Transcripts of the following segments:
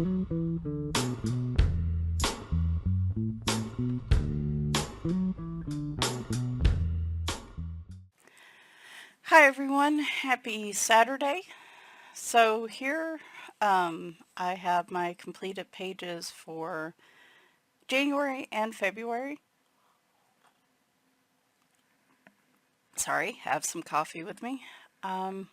Hi everyone, happy Saturday. So here I have my completed pages for January and February. Sorry, have some coffee with me. Um,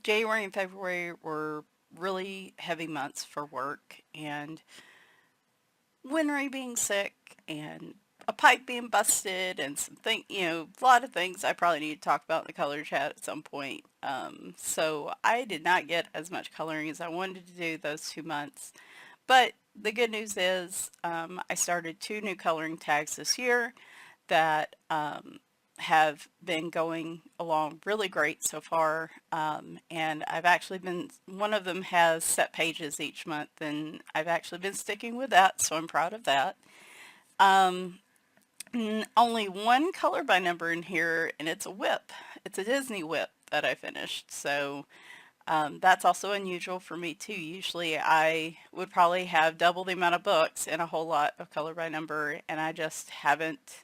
January and February were really heavy months for work, and Winry being sick and a pipe being busted and a lot of things I probably need to talk about in the color chat at some point. So I did not get as much coloring as I wanted to do those 2 months. But the good news is I started 2 new coloring tags this year that have been going along really great so far. And one of them has set pages each month, and I've actually been sticking with that, so I'm proud of that. Um, Only one color by number in here, and it's a whip. It's a Disney whip that I finished, so that's also unusual for me too. Usually I would probably have double the amount of books and a whole lot of color by number, and I just haven't,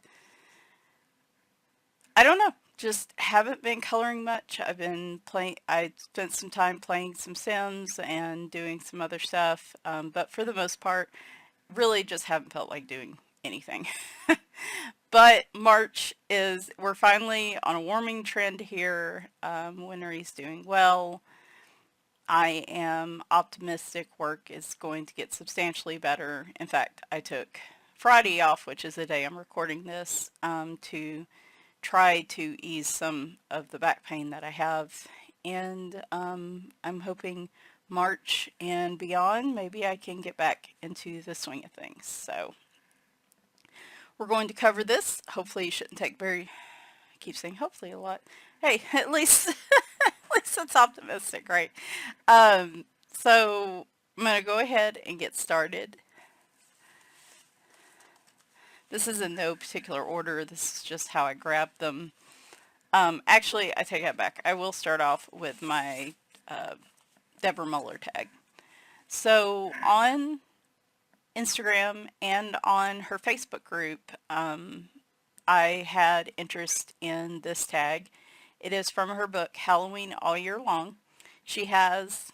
I don't know, just haven't been coloring much. I spent some time playing some Sims and doing some other stuff, but for the most part, really just haven't felt like doing anything. But we're finally on a warming trend here. Winter is doing well. I am optimistic work is going to get substantially better. In fact, I took Friday off, which is the day I'm recording this, to try to ease some of the back pain that I have. And I'm hoping March and beyond, maybe I can get back into the swing of things. So we're going to cover this. Hopefully it shouldn't take I keep saying hopefully a lot. Hey, at least, at least it's optimistic, right? So I'm going to go ahead and get started. This is in no particular order. This is just how I grabbed them. Actually, I take that back. I will start off with my Deborah Muller tag. So on Instagram and on her Facebook group, I had interest in this tag. It is from her book, Halloween All Year Long. She has,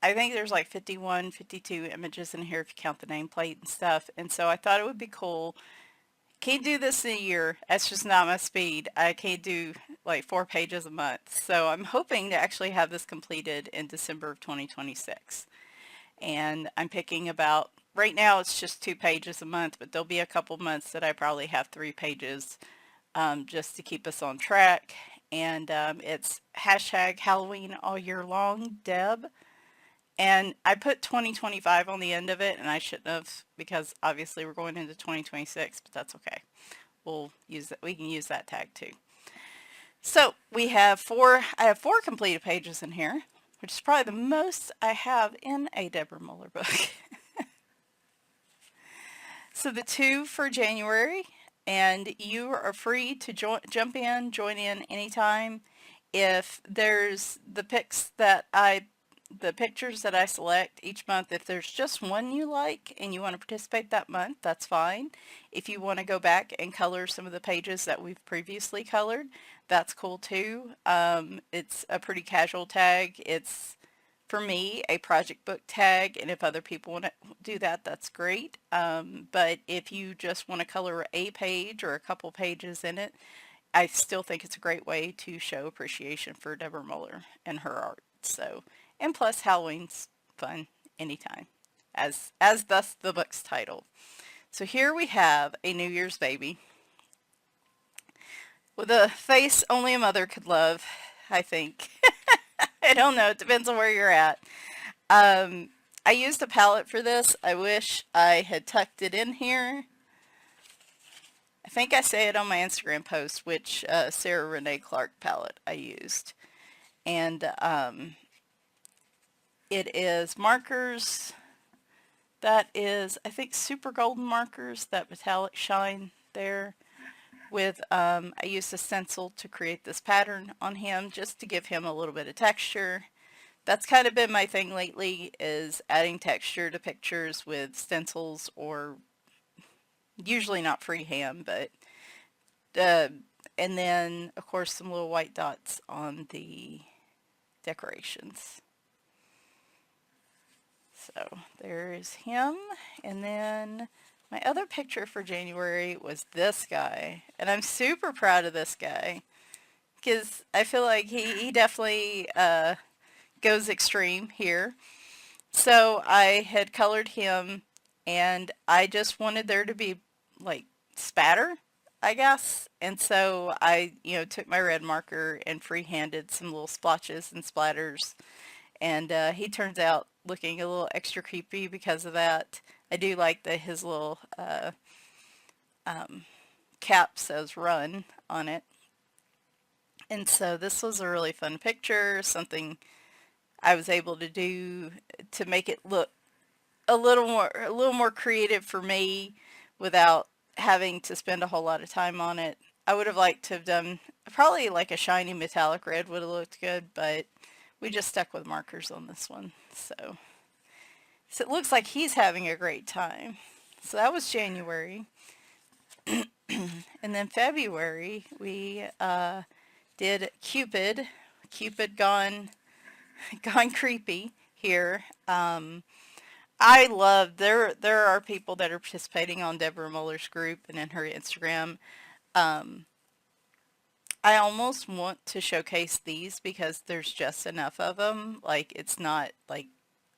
I think there's like 51, 52 images in here if you count the nameplate and stuff. And so I thought it would be cool. Can't do this in a year. That's just not my speed. I can't do like 4 pages a month. So I'm hoping to actually have this completed in December of 2026. And I'm picking about, right now it's just 2 pages a month, but there'll be a couple months that I probably have 3 pages just to keep us on track. And it's hashtag Halloween all year long, Deb. And I put 2025 on the end of it, and I shouldn't have, because obviously we're going into 2026, but that's okay. We'll use that. We can use that tag too. So I have 4 completed pages in here, which is probably the most I have in a Deborah Muller book. So the 2 for January, and you are free to jump in, join in anytime. If there's the pictures that I select each month, if there's just one you like and you want to participate that month, that's fine. If you want to go back and color some of the pages that we've previously colored, that's cool too. It's a pretty casual tag. It's, for me, a project book tag, and if other people want to do that, that's great. But if you just want to color a page or a couple pages in it, I still think it's a great way to show appreciation for Deborah Muller and her art. So, and plus Halloween's fun anytime, as thus the book's title. So here we have a New Year's baby with a face only a mother could love, I think. I don't know, it depends on where you're at. I used a palette for this. I wish I had tucked it in here. I think I say it on my Instagram post which Sarah Renee Clark palette I used. And it is markers. That is, I think, super golden markers, that metallic shine there. With, I used a stencil to create this pattern on him just to give him a little bit of texture, that's kind of been my thing lately, is adding texture to pictures with stencils, or usually not freehand, but uh, and then of course some little white dots on the decorations. So there's him. And then my other picture for January was this guy. And I'm super proud of this guy because I feel like he definitely goes extreme here. So I had colored him, and I just wanted there to be like spatter, I guess. And so I, took my red marker and freehanded some little splotches and splatters, and he turns out looking a little extra creepy because of that. I do like that his little cap says "run" on it. And so this was a really fun picture, something I was able to do to make it look a little more creative for me without having to spend a whole lot of time on it. I would have liked to have done probably like a shiny metallic red would have looked good, but we just stuck with markers on this one. So it looks like he's having a great time. So that was January. And then February, we did Cupid. Cupid gone creepy here. I love, there are people that are participating on Deborah Muller's group and in her Instagram. Um, I almost want to showcase these because there's just enough of them. Like, it's not like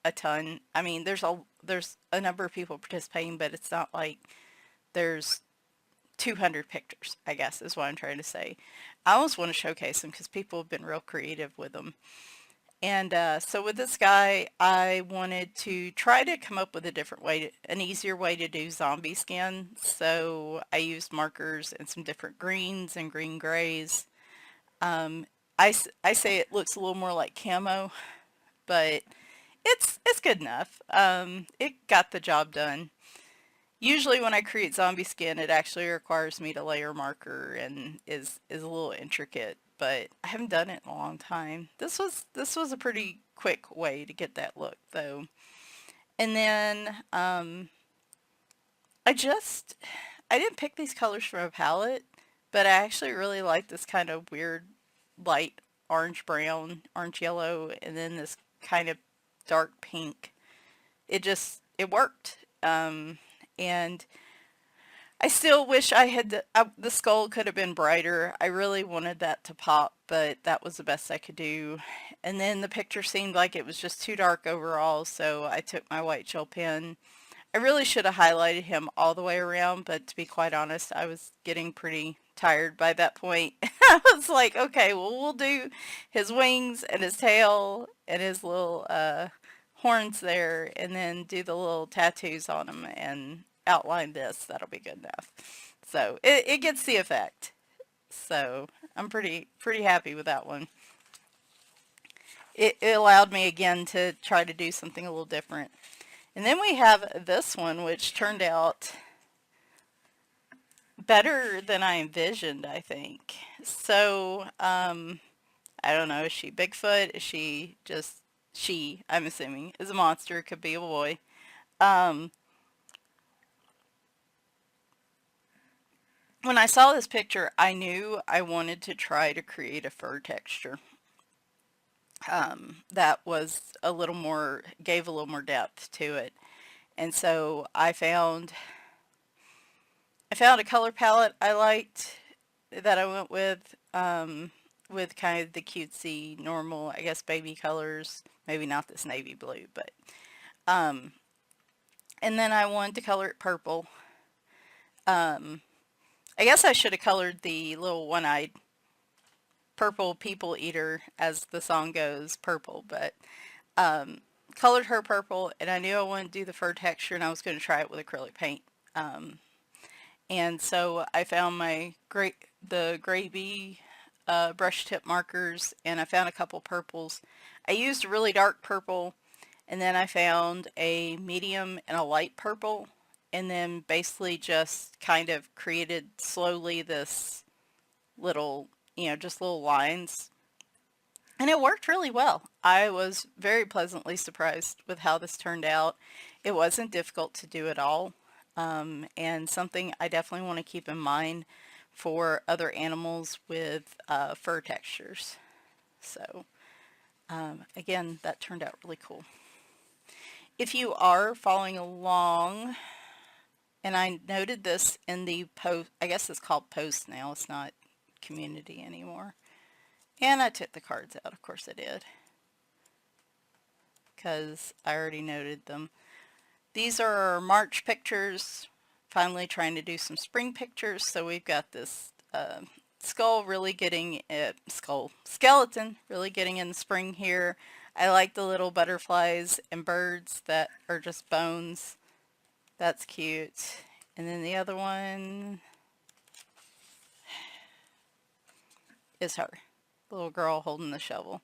a ton. I mean, there's a number of people participating, but it's not like there's 200 pictures, I guess is what I'm trying to say. I almost want to showcase them because people have been real creative with them. And so with this guy, I wanted to try to come up with a different way, an easier way to do zombie skin. So I used markers and some different greens and green grays. Um, I say it looks a little more like camo, but it's good enough. It got the job done. Usually when I create zombie skin, it actually requires me to layer marker and is a little intricate, but I haven't done it in a long time. This was a pretty quick way to get that look though. And then I just I didn't pick these colors from a palette, but I actually really like this kind of weird light orange brown, orange yellow, and then this kind of dark pink. It worked. And I still wish I had the skull could have been brighter. I really wanted that to pop, but that was the best I could do. And then the picture seemed like it was just too dark overall, so I took my white gel pen. I really should have highlighted him all the way around, but to be quite honest, I was getting pretty tired by that point. I was like, okay, well, we'll do his wings and his tail and his little horns there, and then do the little tattoos on him and outline this. That'll be good enough. So it gets the effect. So I'm pretty happy with that one. It allowed me again to try to do something a little different. And then we have this one, which turned out better than I envisioned, I think. So, I don't know, is she Bigfoot? Is she just, I'm assuming, is a monster, could be a boy. Um, when I saw this picture, I knew I wanted to try to create a fur texture. That was a little more, gave a little more depth to it. And so I found a color palette I liked that I went with kind of the cutesy, normal, I guess, baby colors. Maybe not this navy blue, but, um, and then I wanted to color it purple. Um, I guess I should have colored the little one-eyed purple people eater, as the song goes, purple, but, um, colored her purple, and I knew I wanted to do the fur texture, and I was going to try it with acrylic paint. Um, And so I found the gravy brush tip markers, and I found a couple purples. I used a really dark purple, and then I found a medium and a light purple, and then basically just kind of created slowly this little, just little lines. And it worked really well. I was very pleasantly surprised with how this turned out. It wasn't difficult to do at all, and something I definitely want to keep in mind for other animals with fur textures. So again, that turned out really cool. If you are following along, and I noted this in the post, I guess it's called post now, it's not community anymore. And I took the cards out, of course I did, because I already noted them. These are our March pictures, finally trying to do some spring pictures. So we've got this skull really getting it, skeleton really getting in the spring here. I like the little butterflies and birds that are just bones. That's cute. And then the other one is her, the little girl holding the shovel.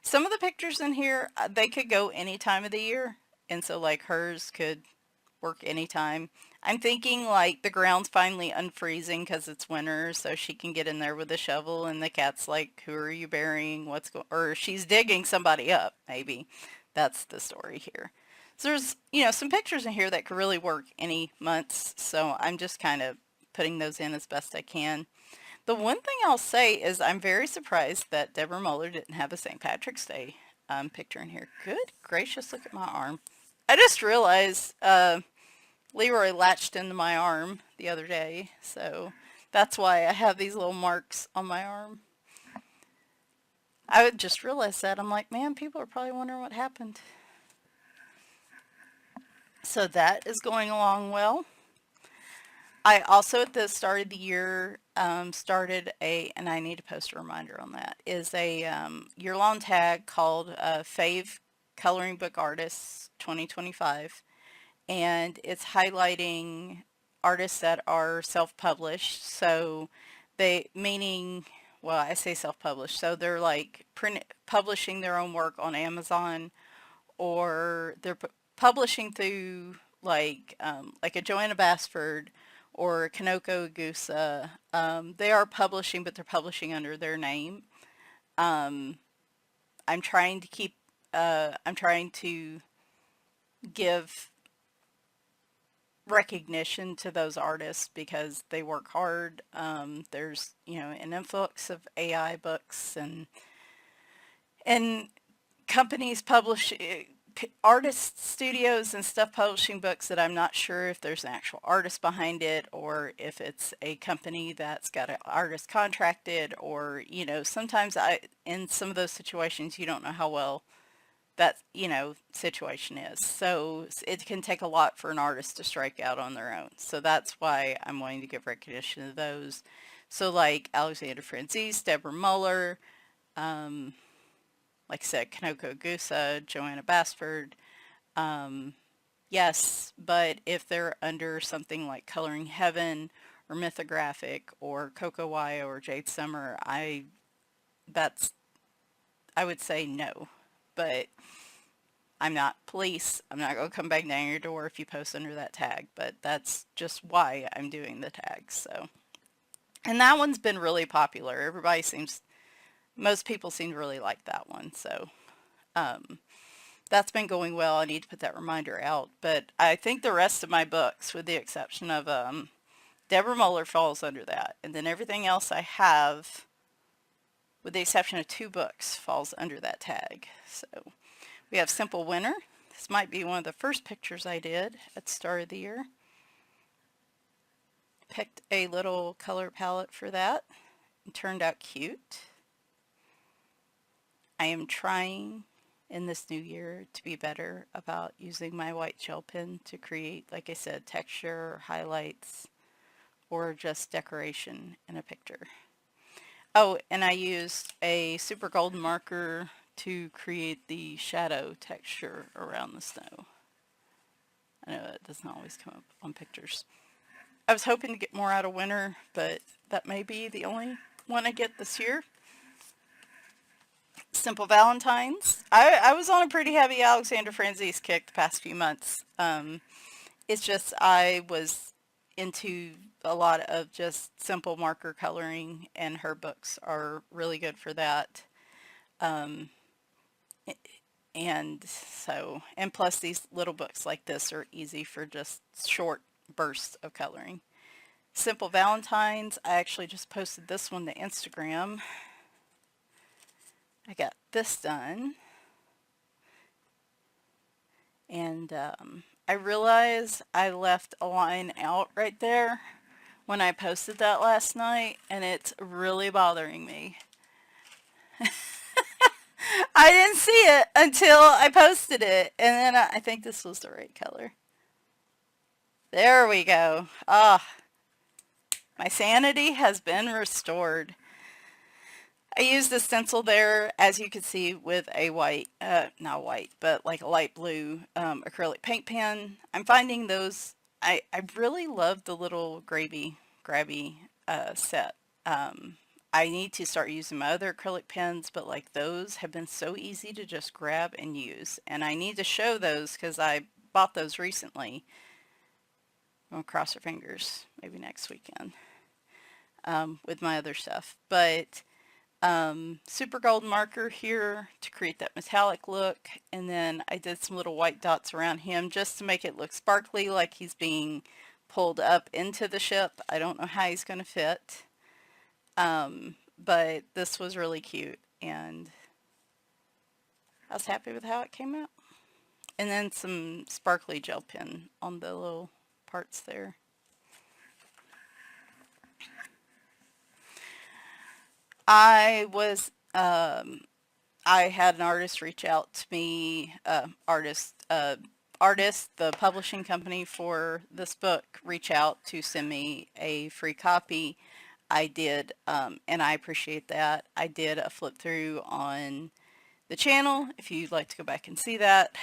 Some of the pictures in here, they could go any time of the year. And so like hers could work anytime. I'm thinking like the ground's finally unfreezing because it's winter, so she can get in there with a shovel, and the cat's like, "Who are you burying? What's going?" Or she's digging somebody up. Maybe that's the story here. So there's some pictures in here that could really work any months. So I'm just kind of putting those in as best I can. The one thing I'll say is I'm very surprised that Deborah Muller didn't have a St. Patrick's Day picture in here. Good gracious, look at my arm. I just realized Leroy latched into my arm the other day, so that's why I have these little marks on my arm. I would just realize that. I'm like, man, people are probably wondering what happened. So that is going along well. I also at the start of the year started and I need to post a reminder on that, is a year-long tag called Fave Coloring Book Artists 2025. And it's highlighting artists that are self-published. So meaning, well, I say self-published, so they're like publishing their own work on Amazon, or they're publishing through like a Joanna Basford or a Kanoko Gusa. They are publishing, but they're publishing under their name. Um, I'm trying to keep, I'm trying to give recognition to those artists because they work hard. There's, an influx of AI books and companies publish artist studios and stuff publishing books that I'm not sure if there's an actual artist behind it or if it's a company that's got an artist contracted, or sometimes in some of those situations you don't know how well that situation is, so it can take a lot for an artist to strike out on their own. So that's why I'm wanting to give recognition to those. So like Alexander Franzese, Deborah Muller, like I said, Kanoko Gusa, Joanna Basford. Yes, but if they're under something like Coloring Heaven or Mythographic or Coco Wyo or Jade Summer, I would say no. But I'm not police. I'm not going to come bang down your door if you post under that tag, but that's just why I'm doing the tag. So, and that one's been really popular. Most people seem to really like that one. So, that's been going well. I need to put that reminder out. But I think the rest of my books, with the exception of Deborah Muller, falls under that. And then everything else I have, with the exception of 2 books, falls under that tag. So we have Simple Winter. This might be one of the first pictures I did at the start of the year. Picked a little color palette for that. It turned out cute. I am trying in this new year to be better about using my white gel pen to create, like I said, texture or highlights or just decoration in a picture. Oh, and I used a super golden marker to create the shadow texture around the snow. I know that doesn't always come up on pictures. I was hoping to get more out of winter, but that may be the only one I get this year. Simple Valentines. I was on a pretty heavy Alexander Franzese kick the past few months. It's just I was into a lot of just simple marker coloring, and her books are really good for that. And so, and plus these little books like this are easy for just short bursts of coloring. Simple Valentines, I actually just posted this one to Instagram. I got this done. And I realize I left a line out right there when I posted that last night, and it's really bothering me. I didn't see it until I posted it, and then I think this was the right color. There we go. Ah, my sanity has been restored. I used the stencil there, as you can see, with a white, not white, but like a light blue acrylic paint pen. I'm finding those, I really love the little grabby set. I need to start using my other acrylic pens, but like those have been so easy to just grab and use. And I need to show those because I bought those recently. I'm going to cross our fingers, maybe next weekend, with my other stuff. But super gold marker here to create that metallic look, and then I did some little white dots around him just to make it look sparkly, like he's being pulled up into the ship. I don't know how he's going to fit, but this was really cute, and I was happy with how it came out. And then some sparkly gel pen on the little parts there. I had an artist reach out to me, the publishing company for this book, reach out to send me a free copy. I did, and I appreciate that. I did a flip through on the channel. If you'd like to go back and see that,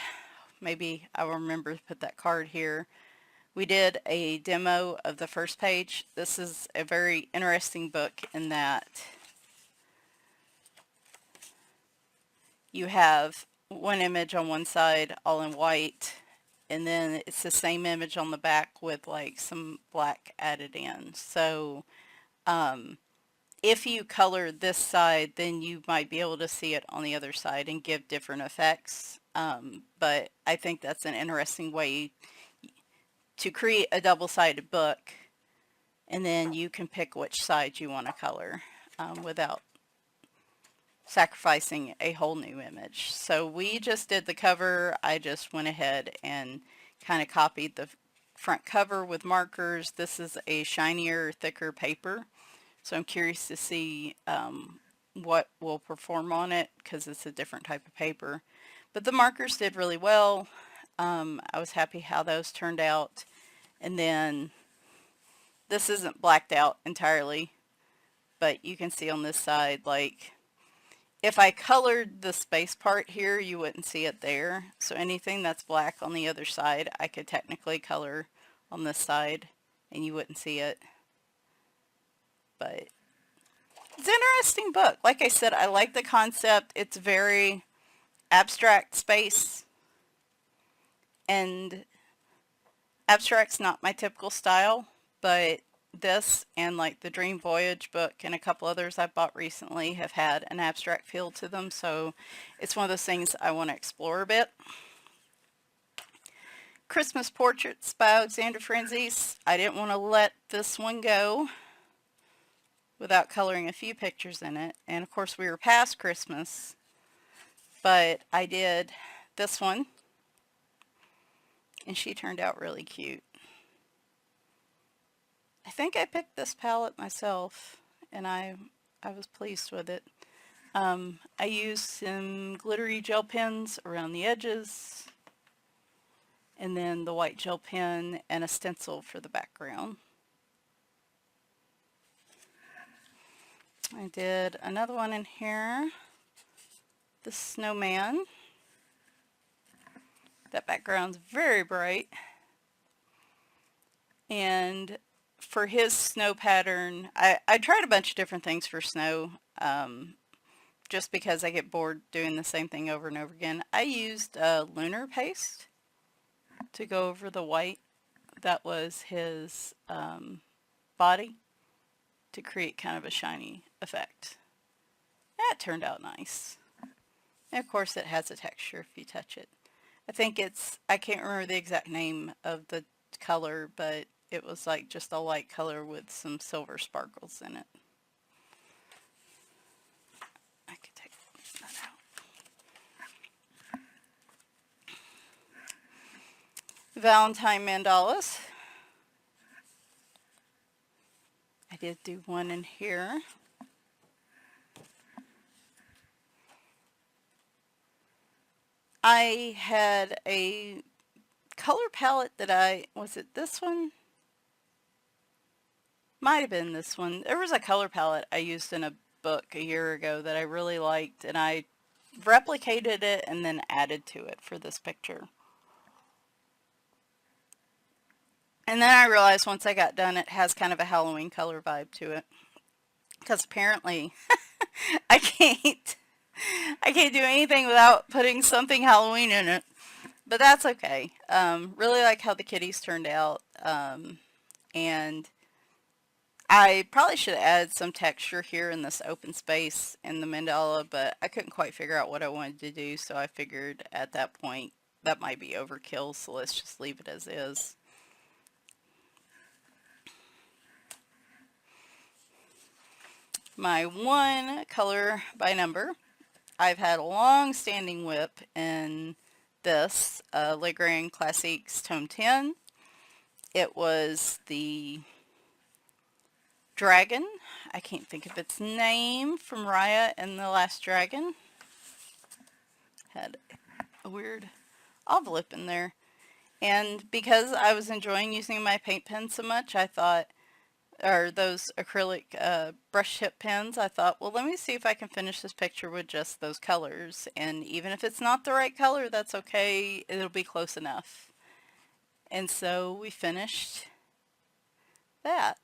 maybe I will remember to put that card here. We did a demo of the first page. This is a very interesting book in that you have one image on one side all in white, and then it's the same image on the back with like some black added in. So if you color this side, then you might be able to see it on the other side and give different effects. But I think that's an interesting way to create a double-sided book, and then you can pick which side you want to color without sacrificing a whole new image. So we just did the cover. I just went ahead and kind of copied the front cover with markers. This is a shinier, thicker paper, so I'm curious to see what will perform on it because it's a different type of paper. But the markers did really well. I was happy how those turned out. And then this isn't blacked out entirely, but you can see on this side, like, if I colored the space part here, you wouldn't see it there. So anything that's black on the other side, I could technically color on this side and you wouldn't see it. But it's an interesting book. Like I said, I like the concept. It's very abstract space, and abstract's not my typical style, but this and like the Dream Voyage book and a couple others I bought recently have had an abstract feel to them, so it's one of those things I want to explore a bit. Christmas Portraits by Alexander Franzese. I didn't want to let this one go without coloring a few pictures in it, and of course we were past Christmas, but I did this one, and she turned out really cute. I think I picked this palette myself, and I was pleased with it. I used some glittery gel pens around the edges, and then the white gel pen and a stencil for the background. I did another one in here, the snowman. That background's very bright. And for his snow pattern, I tried a bunch of different things for snow, just because I get bored doing the same thing over and over again. I used lunar paste to go over the white that was his body to create kind of a shiny effect. That turned out nice. And of course it has a texture if you touch it. I think it's, I can't remember the exact name of the color, but it was like just a light color with some silver sparkles in it. I could take that out. Valentine mandalas. I did do one in here. I had a color palette that was it this one? Might have been this one. There was a color palette I used in a book a year ago that I really liked, and I replicated it and then added to it for this picture. And then I realized once I got done it has kind of a Halloween color vibe to it. Because apparently I can't do anything without putting something Halloween in it. But that's okay. Really like how the kitties turned out. And I probably should add some texture here in this open space in the mandala, but I couldn't quite figure out what I wanted to do, so I figured at that point that might be overkill, so let's just leave it as is. My one color by number, I've had a long-standing whip in this Legrand Classiques Tome 10. It was the dragon. I can't think of its name from Raya and the Last Dragon. Had a weird envelope in there. And because I was enjoying using my paint pen so much, I thought, or those acrylic brush tip pens, I thought, well, let me see if I can finish this picture with just those colors. And even if it's not the right color, that's okay. It'll be close enough. And so we finished that.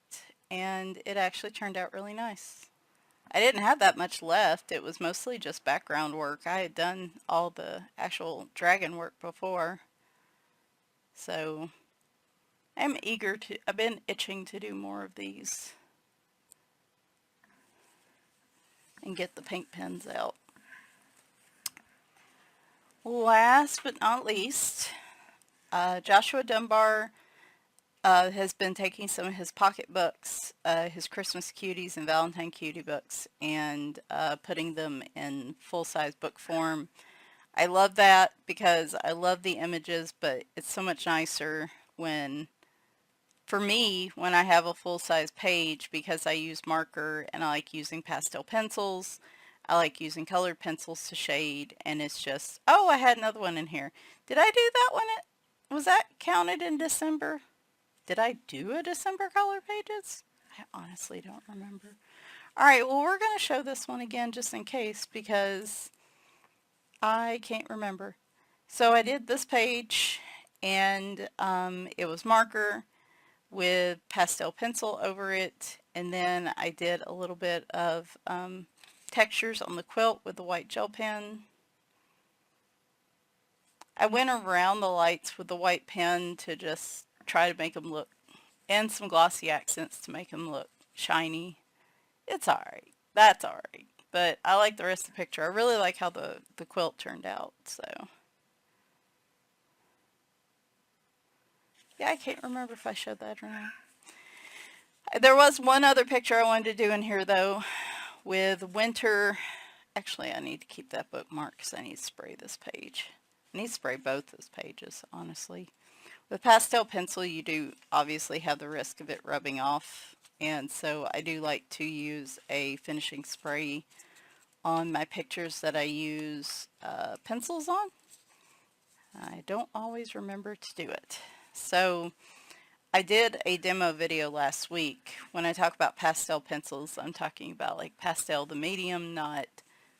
And it actually turned out really nice. I didn't have that much left. It was mostly just background work. I had done all the actual dragon work before. So I'm eager to, I've been itching to do more of these and get the paint pens out. Last but not least, Joshua Dunbar has been taking some of his pocketbooks, his Christmas Cuties and Valentine Cutie books, and putting them in full-size book form. I love that because I love the images, but it's so much nicer when, for me, when I have a full-size page, because I use marker and I like using pastel pencils. I like using colored pencils to shade, and it's just, oh, I had another one in here. Did I do that one? Was that counted in December? Did I do a December color pages? I honestly don't remember. Alright, well, we're going to show this one again just in case because I can't remember. So I did this page, and it was marker with pastel pencil over it, and then I did a little bit of textures on the quilt with the white gel pen. I went around the lights with the white pen to just try to make them look, and some glossy accents to make them look shiny. It's alright. That's alright. But I like the rest of the picture. I really like how the quilt turned out, so. Yeah, I can't remember if I showed that or not. There was one other picture I wanted to do in here, though, with winter. Actually, I need to keep that bookmark because I need to spray this page. I need to spray both those pages, honestly. With pastel pencil, you do obviously have the risk of it rubbing off, and so I do like to use a finishing spray on my pictures that I use pencils on. I don't always remember to do it. So I did a demo video last week. When I talk about pastel pencils, I'm talking about like pastel the medium, not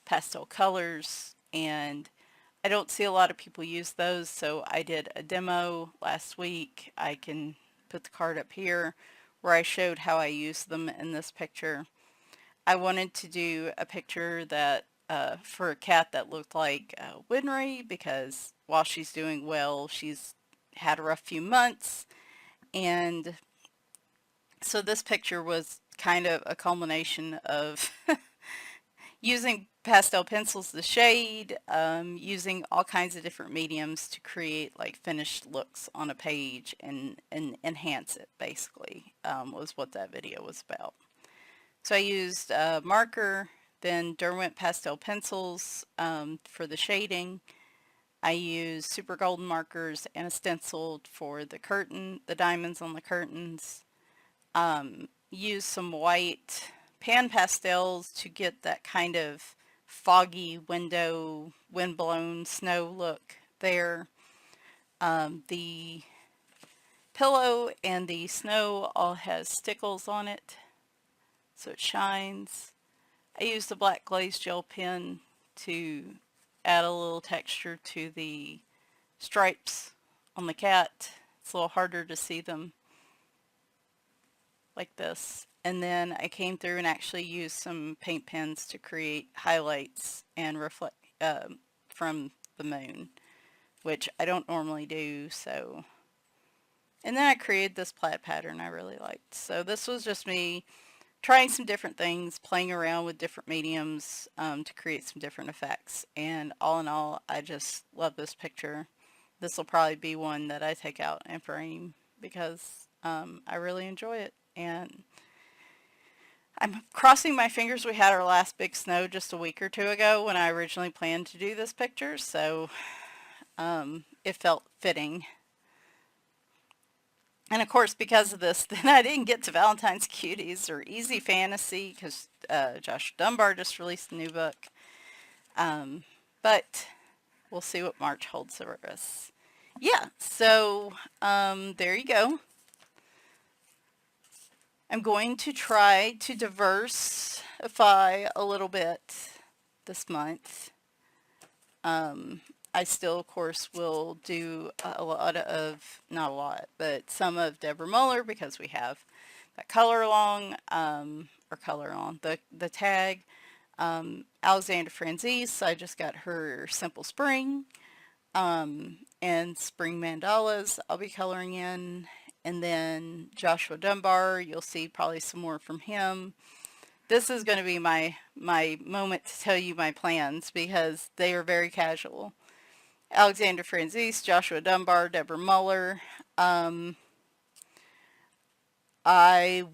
pastel colors, and I don't see a lot of people use those, so I did a demo last week. I can put the card up here where I showed how I used them in this picture. I wanted to do a picture that for a cat that looked like Winry, because while she's doing well, she's had a rough few months, and so this picture was kind of a culmination of using pastel pencils to shade, using all kinds of different mediums to create like finished looks on a page and enhance it basically, was what that video was about. So I used marker, then Derwent pastel pencils for the shading. I used super golden markers and a stencil for the curtain, the diamonds on the curtains. Used some white pan pastels to get that kind of foggy window, windblown snow look there. The pillow and the snow all has stickles on it, so it shines. I used a black glaze gel pen to add a little texture to the stripes on the cat. It's a little harder to see them like this. And then I came through and actually used some paint pens to create highlights and reflect from the moon, which I don't normally do. So, and then I created this plaid pattern I really liked. So this was just me trying some different things, playing around with different mediums to create some different effects. And all in all, I just love this picture. This will probably be one that I take out and frame because I really enjoy it. And I'm crossing my fingers. We had our last big snow just a week or two ago when I originally planned to do this picture, so it felt fitting. And of course, because of this, then I didn't get to Valentine's Cuties or Easy Fantasy because Josh Dunbar just released a new book. But we'll see what March holds for us. Yeah, so there you go. I'm going to try to diversify a little bit this month. I still, of course, will do a lot of, not a lot, but some of Deborah Muller because we have that color along, the tag. Alexandra Franzese, I just got her Simple Spring, and Spring Mandalas I'll be coloring in. And then Joshua Dunbar, you'll see probably some more from him. This is going to be my moment to tell you my plans because they are very casual. Alexander Franzese, Joshua Dunbar, Deborah Muller. I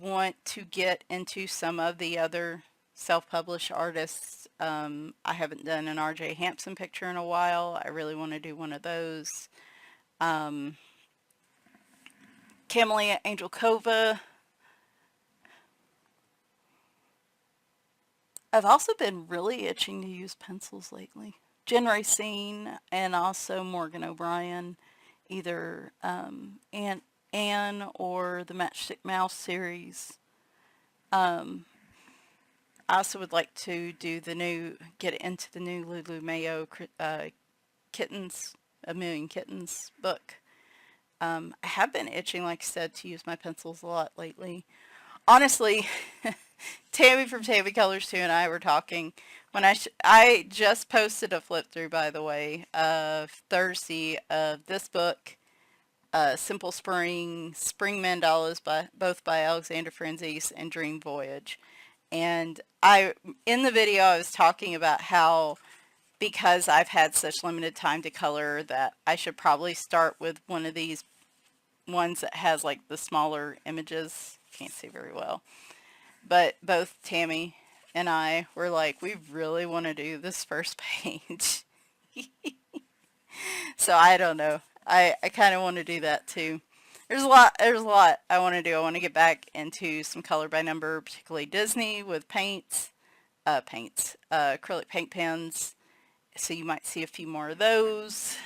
want to get into some of the other self-published artists. I haven't done an R.J. Hampson picture in a while. I really want to do one of those. Camellia Angelkova. I've also been really itching to use pencils lately. Jen Racine and also Morgan O'Brien, either Anne or the Matchstick Mouse series. I also would like to do get into the new Lulu Mayo Kittens, A Million Kittens book. I have been itching, like I said, to use my pencils a lot lately. Honestly, Tammy from Tammy Colors 2 and I were talking when I just posted a flip through, by the way, of Thursday of this book, Simple Spring Mandalas, both by Alexander Franzese and Dream Voyage. And in the video I was talking about how because I've had such limited time to color that I should probably start with one of these ones that has like the smaller images. Can't see very well. But both Tammy and I were like, we really want to do this first page. So I don't know. I kind of want to do that too. There's a lot I want to do. I want to get back into some color by number, particularly Disney with acrylic paint pens. So you might see a few more of those.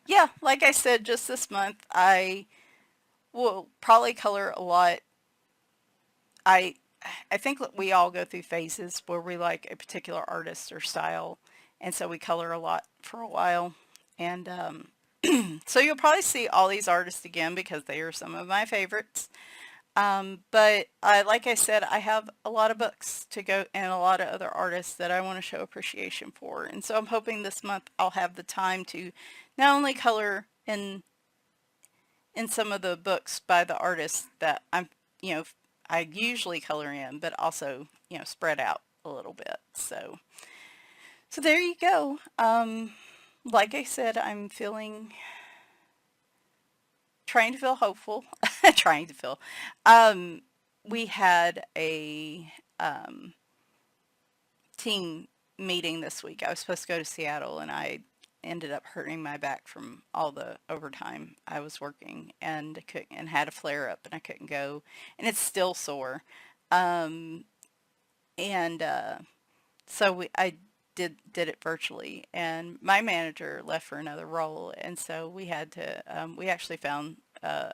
Yeah, like I said, just this month, I will probably color a lot. I think that we all go through phases where we like a particular artist or style, and so we color a lot for a while. And so you'll probably see all these artists again because they are some of my favorites. But like I said, I have a lot of books to go and a lot of other artists that I want to show appreciation for. And so I'm hoping this month I'll have the time to not only color in some of the books by the artists that I usually color in, but also, spread out a little bit. So there you go. Like I said, I'm trying to feel hopeful. Trying to feel. Um, we had a team meeting this week. I was supposed to go to Seattle, and I ended up hurting my back from all the overtime I was working, and had a flare up, and I couldn't go, and it's still sore. Um, and So I did it virtually, and my manager left for another role, and so we actually found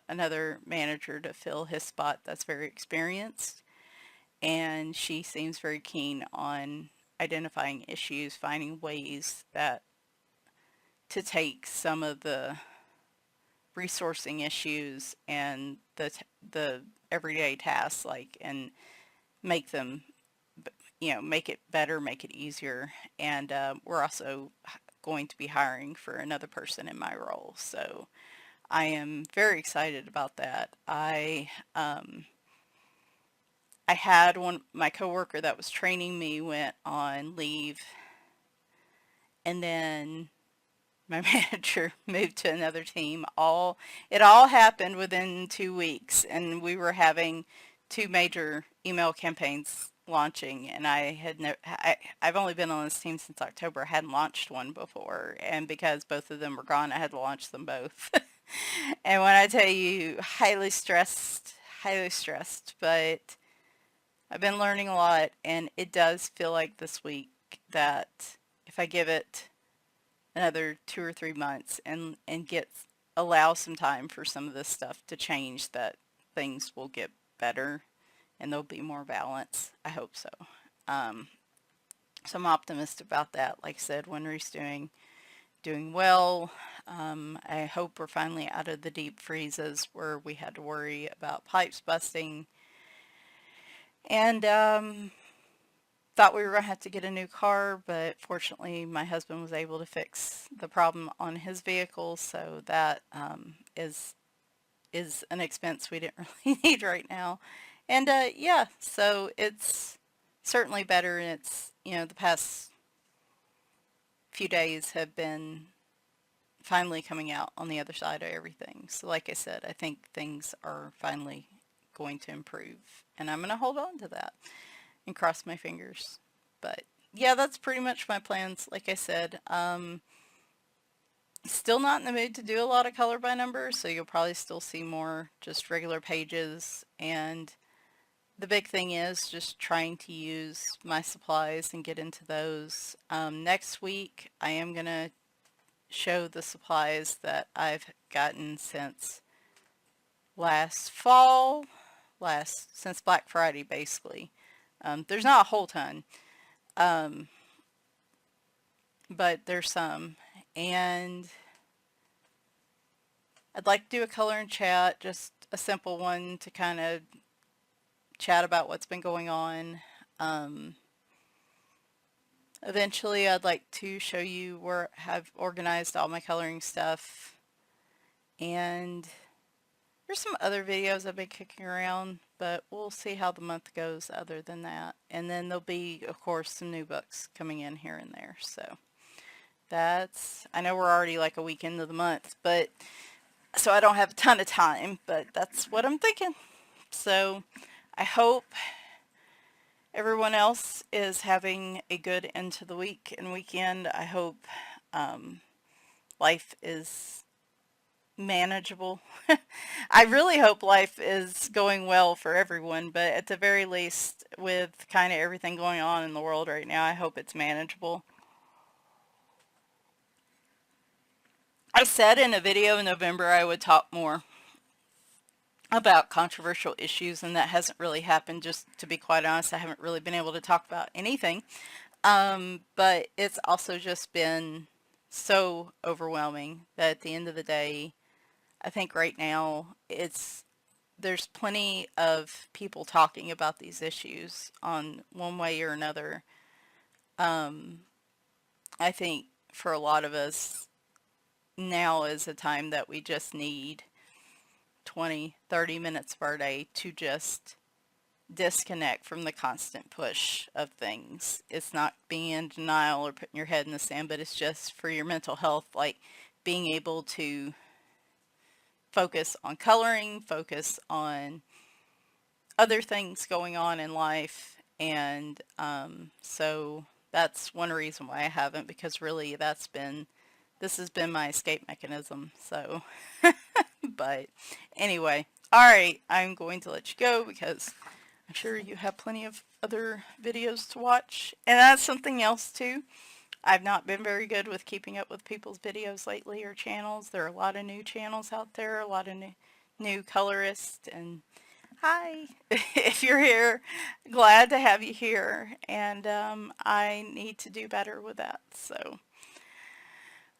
another manager to fill his spot that's very experienced, and she seems very keen on identifying issues, finding ways that to take some of the resourcing issues and the everyday tasks, like, and make them, make it better, make it easier. And we're also going to be hiring for another person in my role. So I am very excited about that. I had my coworker that was training me went on leave, and then my manager moved to another team. It all happened within 2 weeks, and we were having two major email campaigns launching, and I've only been on this team since October. I hadn't launched one before, and because both of them were gone, I had to launch them both. And when I tell you, highly stressed, but I've been learning a lot, and it does feel like this week that if I give it another 2 or 3 months and allow some time for some of this stuff to change, that things will get better and there'll be more balance. I hope so. Um, so I'm optimistic about that. Like I said, Winry's doing well. I hope we're finally out of the deep freezes where we had to worry about pipes busting. And thought we were going to have to get a new car, but fortunately my husband was able to fix the problem on his vehicle, so that is an expense we didn't really need right now. And yeah, so it's certainly better, and it's, the past few days have been finally coming out on the other side of everything. So like I said, I think things are finally going to improve, and I'm going to hold on to that and cross my fingers. But yeah, that's pretty much my plans. Like I said, still not in the mood to do a lot of color by number, so you'll probably still see more just regular pages. And the big thing is just trying to use my supplies and get into those. Next week, I am going to show the supplies that I've gotten since last fall, since Black Friday, basically. There's not a whole ton, but there's some. And I'd like to do a color and chat, just a simple one to kind of chat about what's been going on. Eventually I'd like to show you where I've organized all my coloring stuff, and there's some other videos I've been kicking around, but we'll see how the month goes other than that. And then there'll be, of course, some new books coming in here and there. So I know we're already like a week into the month, but so I don't have a ton of time, but that's what I'm thinking. So I hope everyone else is having a good end to the week and weekend. I hope life is manageable. I really hope life is going well for everyone, but at the very least, with kind of everything going on in the world right now, I hope it's manageable. I said in a video in November I would talk more about controversial issues, and that hasn't really happened. Just to be quite honest, I haven't really been able to talk about anything. But it's also just been so overwhelming that at the end of the day, I think right now there's plenty of people talking about these issues on one way or another. I think for a lot of us, now is a time that we just need 20, 30 minutes of our day to just disconnect from the constant push of things. It's not being in denial or putting your head in the sand, but it's just for your mental health, like being able to focus on coloring, focus on other things going on in life. And so that's one reason why I haven't, because really this has been my escape mechanism. So, but anyway, all right, I'm going to let you go because I'm sure you have plenty of other videos to watch. And that's something else too. I've not been very good with keeping up with people's videos lately or channels. There are a lot of new channels out there, a lot of new colorists, and hi, if you're here, glad to have you here, and I need to do better with that, so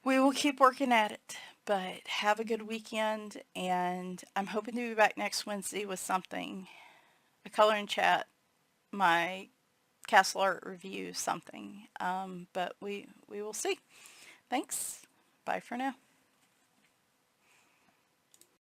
we will keep working at it, but have a good weekend, and I'm hoping to be back next Wednesday with something, a color and chat, my castle art review, something, but we will see. Thanks. Bye for now.